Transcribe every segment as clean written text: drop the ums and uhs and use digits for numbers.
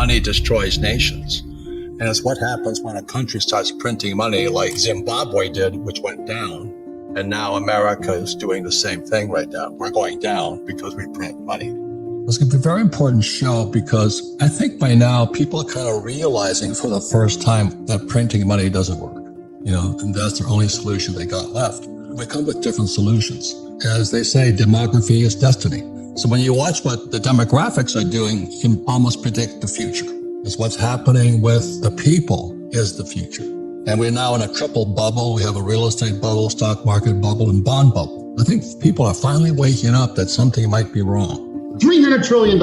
money destroys nations. And it's what happens when a country starts printing money like Zimbabwe did, which went down. And now America is doing the same thing right now. We're going down because we print money. It's going to be a very important show because I think by now people are kind of realizing for the first time that printing money doesn't work. And that's the only solution they got left. We come with different solutions. As they say, demography is destiny. So when you watch what the demographics are doing, you can almost predict the future. It's what's happening with the people is the future. And we're now in a triple bubble. We have a real estate bubble, stock market bubble, and bond bubble. I think people are finally waking up that something might be wrong. $300 trillion,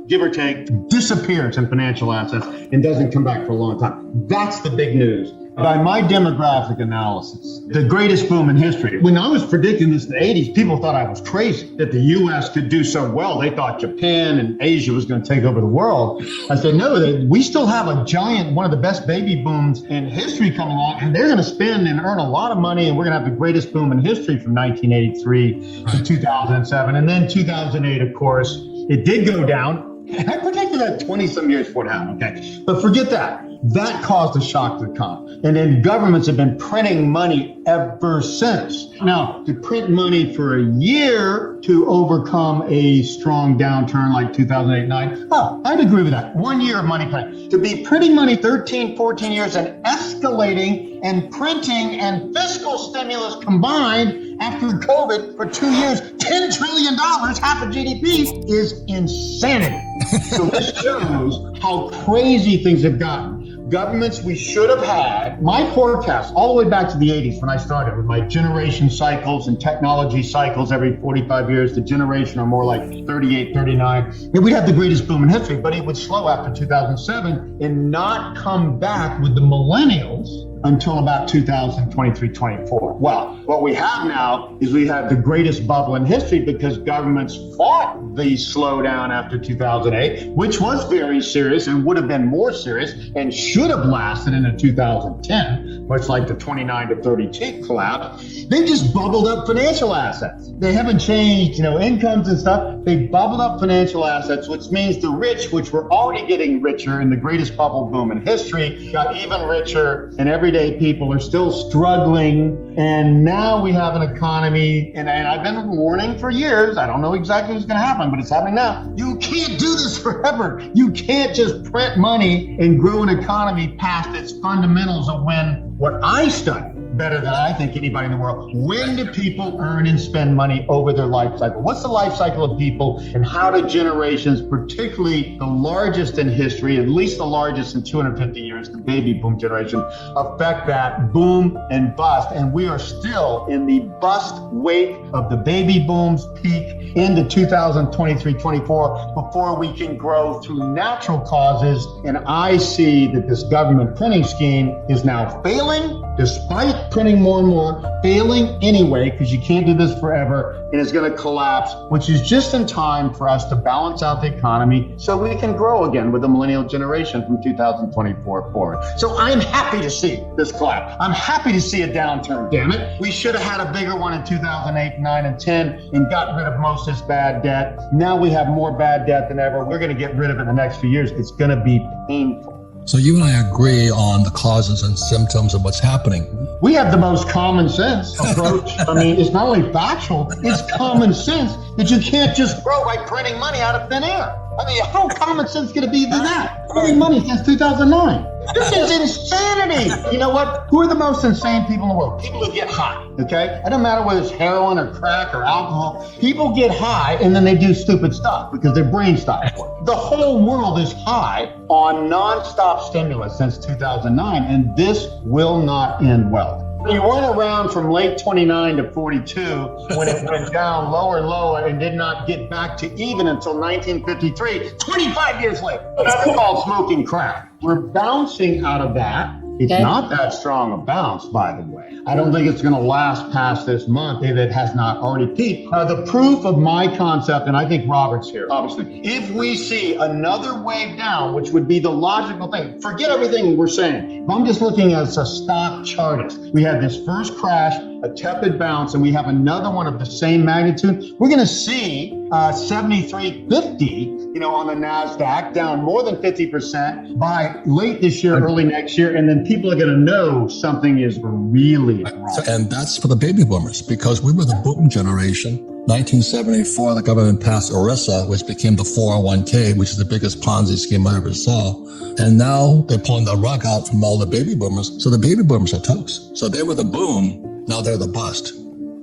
give or take, disappears in financial assets and doesn't come back for a long time. That's the big news. By my demographic analysis, the greatest boom in history. When I was predicting this in the 80s, people thought I was crazy, that the U.S. could do so well. They thought Japan and Asia was going to take over the world. I said, no, we still have a giant, one of the best baby booms in history coming along, and they're going to spend and earn a lot of money, and we're going to have the greatest boom in history from 1983 to 2007. And then 2008, of course, it did go down. I predicted that 20-some years before it happened, okay? But forget that. That caused a shock to the economy. And then governments have been printing money ever since. Now, to print money for a year to overcome a strong downturn like 2008-9, I'd agree with that. 1 year of money printing. To be printing money 13, 14 years and escalating and printing and fiscal stimulus combined after COVID for 2 years, $10 trillion, half of GDP, is insanity. So this shows how crazy things have gotten. Governments we should have had, my forecast all the way back to the 80s when I started with my generation cycles and technology cycles every 45 years, the generation are more like 38, 39. And we'd have the greatest boom in history, but it would slow after 2007 and not come back with the millennials until about 2023, 24. Well, what we have now is we have the greatest bubble in history because governments fought the slowdown after 2008, which was very serious and would have been more serious and should have lasted into 2010, much like the 29 to 32 collapse. They just bubbled up financial assets. They haven't changed, incomes and stuff. They bubbled up financial assets, which means the rich, which were already getting richer in the greatest bubble boom in history, got even richer, and everyday people are still struggling. And now we have an economy, and I've been warning for years, I don't know exactly what's going to happen, but it's happening now. You can't do this forever. You can't just print money and grow an economy past its fundamentals of what I study better than I think anybody in the world. When do people earn and spend money over their life cycle? What's the life cycle of people, and how do generations, particularly the largest in history, at least the largest in 250 years, the baby boom generation, affect that boom and bust? And we are still in the bust wake of the baby boom's peak into 2023-24 before we can grow through natural causes. And I see that this government printing scheme is now failing, despite printing more and more, failing anyway, because you can't do this forever, and it's going to collapse, which is just in time for us to balance out the economy so we can grow again with the millennial generation from 2024 forward. So I'm happy to see this collapse. I'm happy to see a downturn, damn it. We should have had a bigger one in 2008, 9, and 10 and got rid of most of this bad debt. Now we have more bad debt than ever. We're going to get rid of it in the next few years. It's going to be painful. So you and I agree on the causes and symptoms of what's happening. We have the most common sense approach. I mean, it's not only factual, it's common sense that you can't just grow by printing money out of thin air. I mean, how common sense can it be than that? Printing money since 2009. This is insanity. You know what? Who are the most insane people in the world? People who get high, okay? It doesn't matter whether it's heroin or crack or alcohol. People get high and then they do stupid stuff because their brain stops working. The whole world is high on nonstop stimulus since 2009, and this will not end well. You weren't around from late 29 to 42 when it went down lower and lower and did not get back to even until 1953, 25 years later. That's called smoking crack. We're bouncing out of that. It's not that strong a bounce, by the way. I don't think it's going to last past this month if it has not already peaked. The proof of my concept, and I think Robert's here, obviously, if we see another wave down, which would be the logical thing, forget everything we're saying. If I'm just looking as a stock chartist, we had this first crash, a tepid bounce, and we have another one of the same magnitude. We're going to see 73.50, on the NASDAQ, down more than 50% by late this year, early next year. And then people are going to know something is really wrong. And that's for the baby boomers, because we were the boom generation. 1974, the government passed ERISA, which became the 401k, which is the biggest Ponzi scheme I ever saw. And now they're pulling the rug out from all the baby boomers. So the baby boomers are toast. So they were the boom, now they're the bust.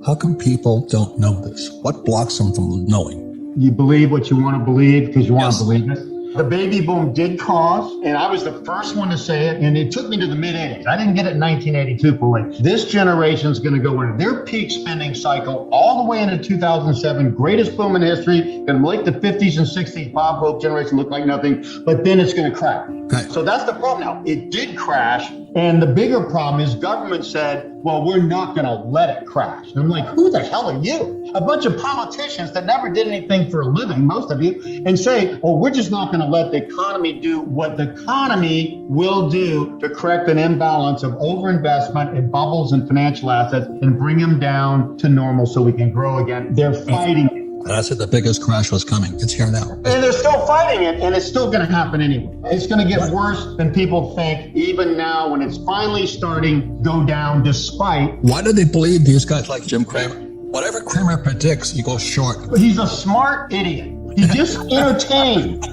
How come people don't know this? What blocks them from knowing? You believe what you want to believe because you want to believe it. The baby boom did cause, and I was the first one to say it, and it took me to the mid-80s. I didn't get it in 1982 fully. This generation's going to go into their peak spending cycle all the way into 2007, greatest boom in history, going to make the 50s and 60s Bob Hope generation look like nothing, but then it's going to crash. Okay. So that's the problem now. It did crash, and the bigger problem is government said, well, we're not going to let it crash. And I'm like, who the hell are you? A bunch of politicians that never did anything for a living, most of you, and say, well, we're just not going to let the economy do what the economy will do to correct an imbalance of overinvestment in bubbles and financial assets and bring them down to normal so we can grow again. They're fighting it. And I said the biggest crash was coming. It's here now. And they're still fighting it, and it's still going to happen anyway. It's going to get worse than people think, even now when it's finally starting to go down despite. Why do they believe these guys like Jim Cramer? Whatever Cramer predicts, he goes short. He's a smart idiot. He's just entertained.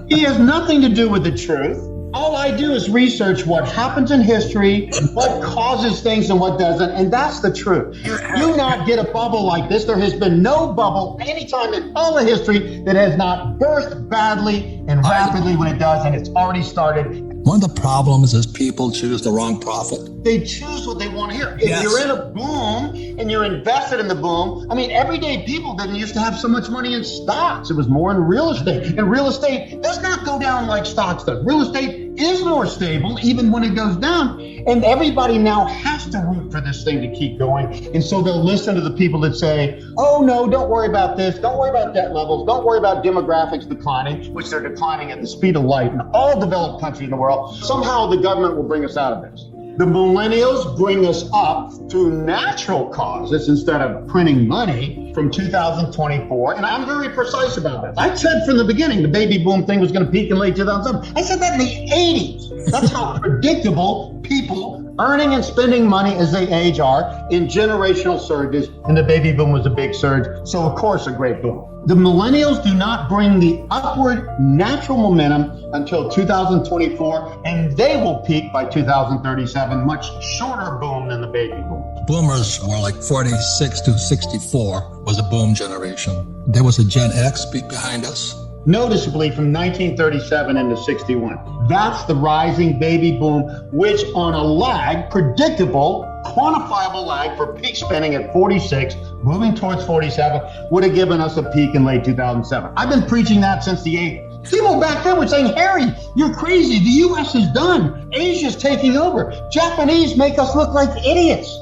He has nothing to do with the truth. All I do is research what happens in history, what causes things and what doesn't, and that's the truth. You not get a bubble like this. There has been no bubble anytime in all of history that has not burst badly and rapidly when it does, and it's already started. One of the problems is people choose the wrong prophet. They choose what they want to hear. If you're in a boom and you're invested in the boom, I mean, everyday people didn't used to have so much money in stocks. It was more in real estate. And real estate does not go down like stocks does. Real estate is more stable even when it goes down. And everybody now has to root for this thing to keep going. And so they'll listen to the people that say, oh, no, don't worry about this. Don't worry about debt levels. Don't worry about demographics declining, which they're declining at the speed of light in all developed countries in the world. Somehow the government will bring us out of this. The millennials bring us up through natural causes instead of printing money from 2024. And I'm very precise about this. I said from the beginning the baby boom thing was going to peak in late 2007. I said that in the 80s. That's how predictable people earning and spending money as they age are in generational surges. And the baby boom was a big surge. So, of course, a great boom. The millennials do not bring the upward natural momentum until 2024, and they will peak by 2037, much shorter boom than the baby boom. Boomers were like 46 to 64 was a boom generation. There was a Gen X behind us. Noticeably from 1937 into 61. That's the rising baby boom, which on a lag, predictable, quantifiable lag for peak spending at 46, moving towards 47, would have given us a peak in late 2007. I've been preaching that since the 80s. People back then were saying, Harry, you're crazy. The U.S. is done. Asia's taking over. Japanese make us look like idiots,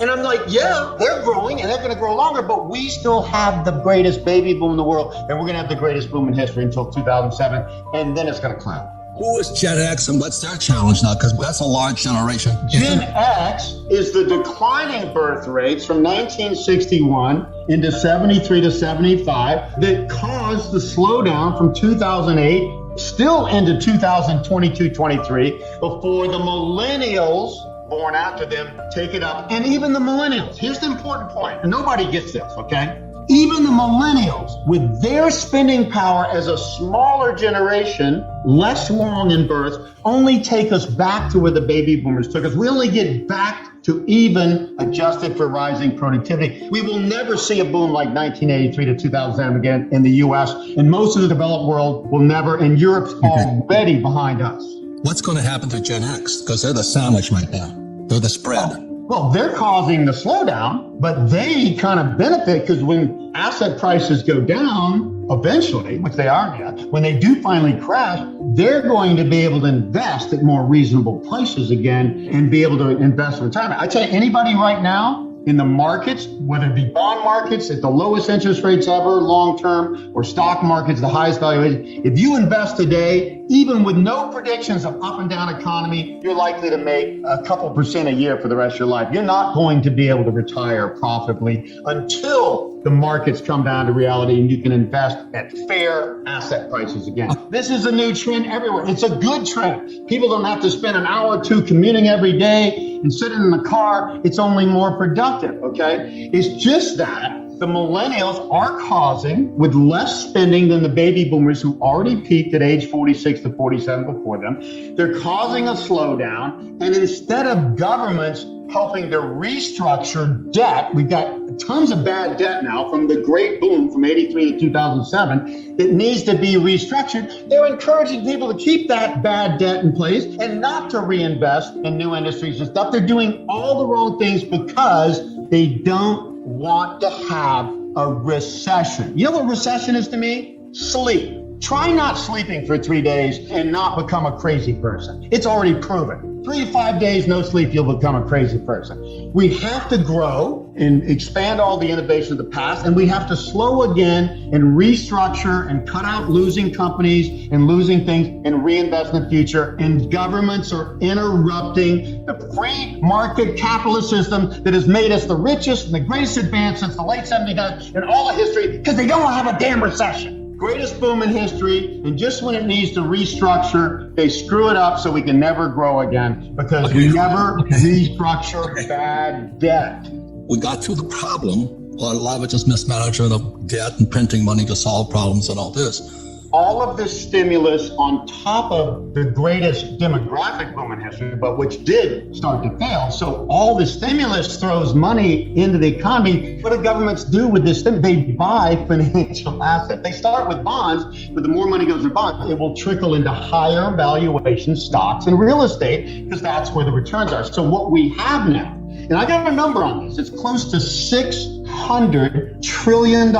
And I'm like, yeah, they're growing and they're going to grow longer, but we still have the greatest baby boom in the world, and we're going to have the greatest boom in history until 2007, and then it's going to climb. Who is Gen X and what's their challenge now? Because that's a large generation. Gen X is the declining birth rates from 1961 into 73 to 75 that caused the slowdown from 2008 still into 2022-23 before the millennials born after them take it up. And even the millennials, here's the important point, and nobody gets this, okay? Even the millennials, with their spending power as a smaller generation, less long in birth, only take us back to where the baby boomers took us. We only get back to even adjusted for rising productivity. We will never see a boom like 1983 to 2007 again in the US, and most of the developed world will never, and Europe's already behind us. What's going to happen to Gen X? Because they're the sandwich right now. They're the spread. Well, they're causing the slowdown, but they kind of benefit because when asset prices go down eventually, which they aren't yet, when they do finally crash, they're going to be able to invest at more reasonable places again and be able to invest in retirement. I tell you, anybody right now in the markets, whether it be bond markets at the lowest interest rates ever, long-term, or stock markets, the highest valuation. If you invest today, even with no predictions of up and down economy, you're likely to make a couple percent a year for the rest of your life. You're not going to be able to retire profitably until the markets come down to reality and you can invest at fair asset prices again. This is a new trend everywhere. It's a good trend. People don't have to spend an hour or two commuting every day and sitting in the car. It's only more productive, okay? It's just that the millennials are causing, with less spending than the baby boomers who already peaked at age 46 to 47 before them, they're causing a slowdown. And instead of governments helping to restructure debt, we've got tons of bad debt now from the great boom from 83 to 2007 that needs to be restructured. They're encouraging people to keep that bad debt in place and not to reinvest in new industries and stuff. They're doing all the wrong things because they don't want to have a recession. You know what recession is to me? Sleep. Try not sleeping for 3 days and not become a crazy person. It's already proven. 3 to 5 days, no sleep, you'll become a crazy person. We have to grow and expand all the innovation of the past, and we have to slow again and restructure and cut out losing companies and losing things and reinvest in the future. And governments are interrupting the free market capitalist system that has made us the richest and the greatest advance since the late 70s in all of history because they don't want to have a damn recession. Greatest boom in history, and just when it needs to restructure, they screw it up so we can never grow again because we never restructure bad debt. We got through the problem. Well, a lot of it just mismanagement of debt and printing money to solve problems and all this. All of this stimulus on top of the greatest demographic boom in history, but which did start to fail. So all the stimulus throws money into the economy. What do governments do with this thing? They buy financial assets. They start with bonds, but the more money goes in bonds, it will trickle into higher valuation stocks and real estate because that's where the returns are. So what we have now, and I got a number on this, it's close to $600 trillion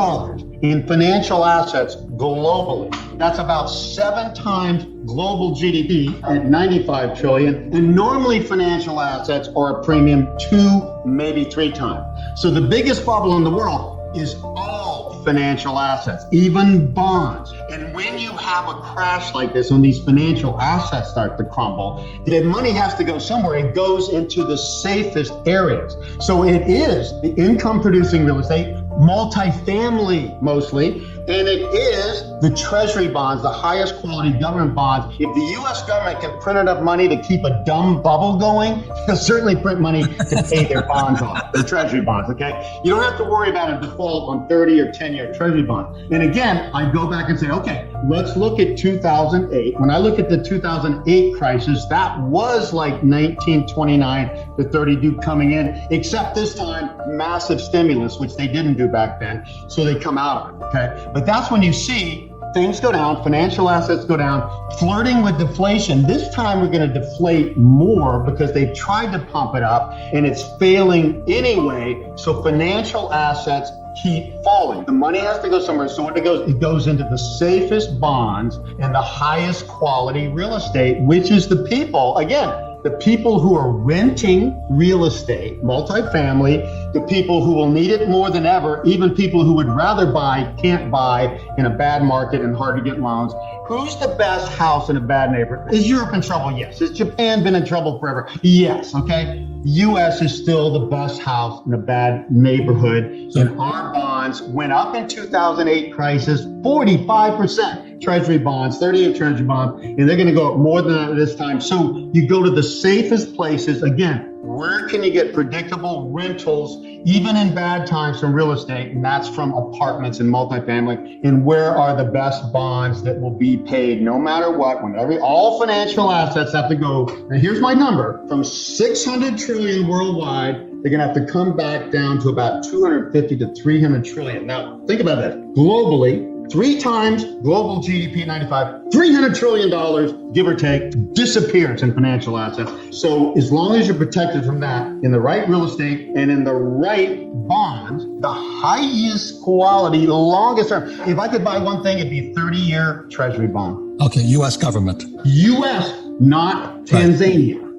in financial assets globally. That's about 7 times global GDP at 95 trillion. And normally financial assets are a premium 2, maybe 3 times. So the biggest bubble in the world is all financial assets, even bonds. And when you have a crash like this, when these financial assets start to crumble, the money has to go somewhere. It goes into the safest areas. So it is the income producing real estate, multifamily mostly, and it is the treasury bonds, the highest quality government bonds. If the U.S. government can print enough money to keep a dumb bubble going, they'll certainly print money to pay their bonds off, the treasury bonds, okay? You don't have to worry about a default on 30 or 10-year treasury bonds. And again, I go back and say, okay, let's look at 2008. When I look at the 2008 crisis, that was like 1929 to 32 coming in, except this time, massive stimulus, which they didn't do back then, so they come out of it, okay? But that's when you see things go down, financial assets go down, flirting with deflation. This time we're going to deflate more because they've tried to pump it up and it's failing anyway. So financial assets keep falling. The money has to go somewhere. So when it goes into the safest bonds and the highest quality real estate, which is the people, again, the people who are renting real estate, multifamily, the people who will need it more than ever, even people who would rather buy, can't buy in a bad market and hard to get loans. Who's the best house in a bad neighborhood? Is Europe in trouble? Yes. Has Japan been in trouble forever? Yes. Okay. U.S. is still the best house in a bad neighborhood. And our bonds went up in 2008 crisis, 45%. Treasury bonds, 30-year treasury bonds, and they're going to go up more than that this time. So you go to the safest places. Again, where can you get predictable rentals, even in bad times, from real estate? And that's from apartments and multifamily. And where are the best bonds that will be paid no matter what? When all financial assets have to go. Now here's my number: from 600 trillion worldwide, they're going to have to come back down to about 250 to 300 trillion. Now think about that. Globally, 3 times global GDP 95, $300 trillion, give or take, disappears in financial assets. So as long as you're protected from that in the right real estate and in the right bonds, the highest quality, the longest term. If I could buy one thing, it'd be 30-year treasury bond. Okay, U.S. government. U.S., not Tanzania. Right.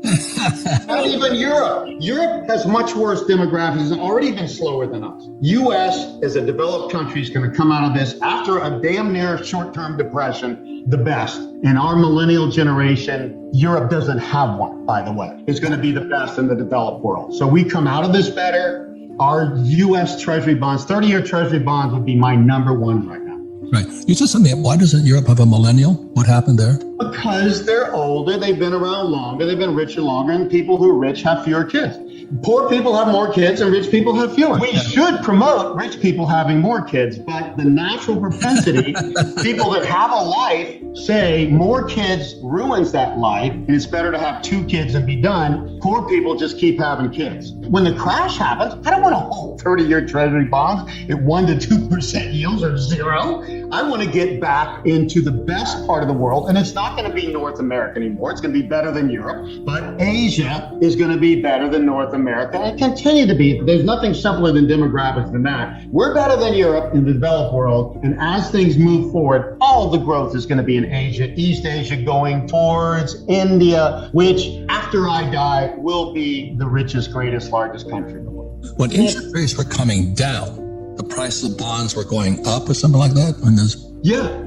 Not even Europe. Europe has much worse demographics and already been slower than us. U.S. as a developed country is going to come out of this after a damn near short-term depression, the best. In our millennial generation, Europe doesn't have one, by the way. It's going to be the best in the developed world. So we come out of this better. Our U.S. Treasury bonds, 30-year Treasury bonds would be my number one right now. Right. You said something. Why doesn't Europe have a millennial? What happened there? Because they're older, they've been around longer, they've been richer longer, and people who are rich have fewer kids. Poor people have more kids and rich people have fewer. We should promote rich people having more kids, but the natural propensity, people that have a life say more kids ruins that life, and it's better to have 2 kids and be done. Poor people just keep having kids. When the crash happens, I don't want to hold 30-year Treasury bonds at 1 to 2% yields or 0. I want to get back into the best part of the world, and it's not going to be North America anymore. It's going to be better than Europe, but Asia is going to be better than North America and continue to be. There's nothing simpler than demographics than that. We're better than Europe in the developed world, and as things move forward, all the growth is going to be in Asia, East Asia, going towards India, which after I die will be the richest, greatest, largest country in the world. When interest rates were coming down, the price of bonds were going up or something like that?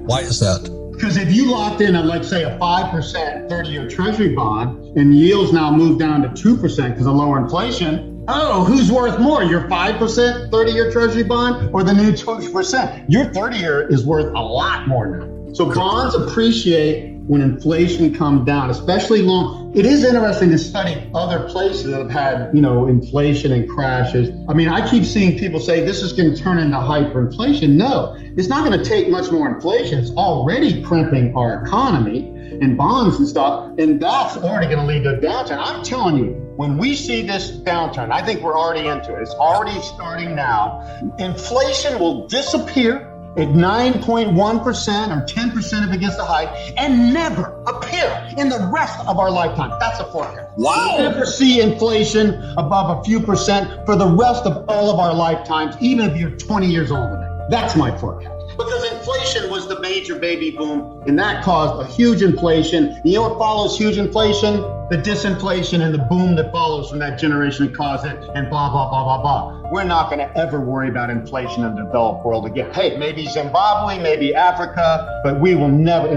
Why is that? Because if you locked in a, like say, a 5% 30-year Treasury bond and yields now move down to 2% because of lower inflation, oh, who's worth more, your 5% 30-year Treasury bond or the new 2%? Your 30-year is worth a lot more now. So bonds appreciate when inflation comes down, especially long. It is interesting to study other places that have had, inflation and crashes. I mean, I keep seeing people say this is going to turn into hyperinflation. No, it's not going to take much more inflation. It's already crimping our economy and bonds and stuff, and that's already going to lead to a downturn. I'm telling you, when we see this downturn, I think we're already into it. It's already starting now. Inflation will disappear at 9.1% or 10% if it gets the high, and never appear in the rest of our lifetime. That's a forecast. Wow. We'll never see inflation above a few percent for the rest of all of our lifetimes, even if you're 20 years old today. That's my forecast. Because inflation was the major baby boom, and that caused a huge inflation. You know what follows huge inflation? The disinflation and the boom that follows from that generation that caused it, and blah, blah, blah, blah, blah. We're not going to ever worry about inflation in the developed world again. Hey, maybe Zimbabwe, maybe Africa, but we will never,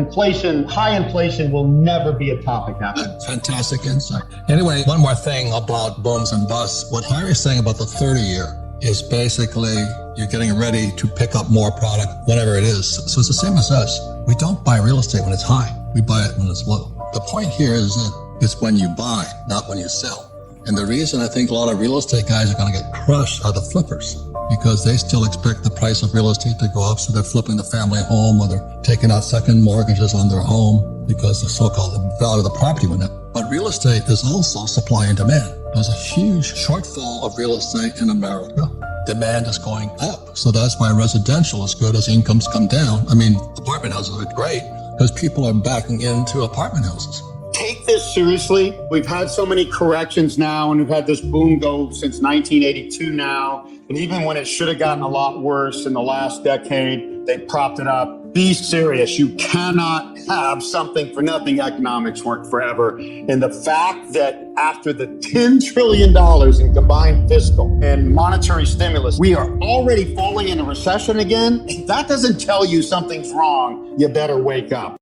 high inflation will never be a topic after. Fantastic insight. Anyway, one more thing about booms and busts. What Harry's saying about the 30-year is basically you're getting ready to pick up more product, whatever it is. So it's the same as us. We don't buy real estate when it's high. We buy it when it's low. The point here is that it's when you buy, not when you sell. And the reason I think a lot of real estate guys are going to get crushed are the flippers, because they still expect the price of real estate to go up. So they're flipping the family home, or they're taking out second mortgages on their home because the so-called value of the property went up. But real estate is also supply and demand. There's a huge shortfall of real estate in America. Demand is going up. So that's why residential is good as incomes come down. I mean, apartment houses are great because people are backing into apartment houses. Take this seriously. We've had so many corrections now, and we've had this boom go since 1982 now. And even when it should have gotten a lot worse in the last decade, they propped it up. Be serious. You cannot have something for nothing economics work forever. And the fact that after the $10 trillion in combined fiscal and monetary stimulus, we are already falling in a recession again, if that doesn't tell you something's wrong, you better wake up.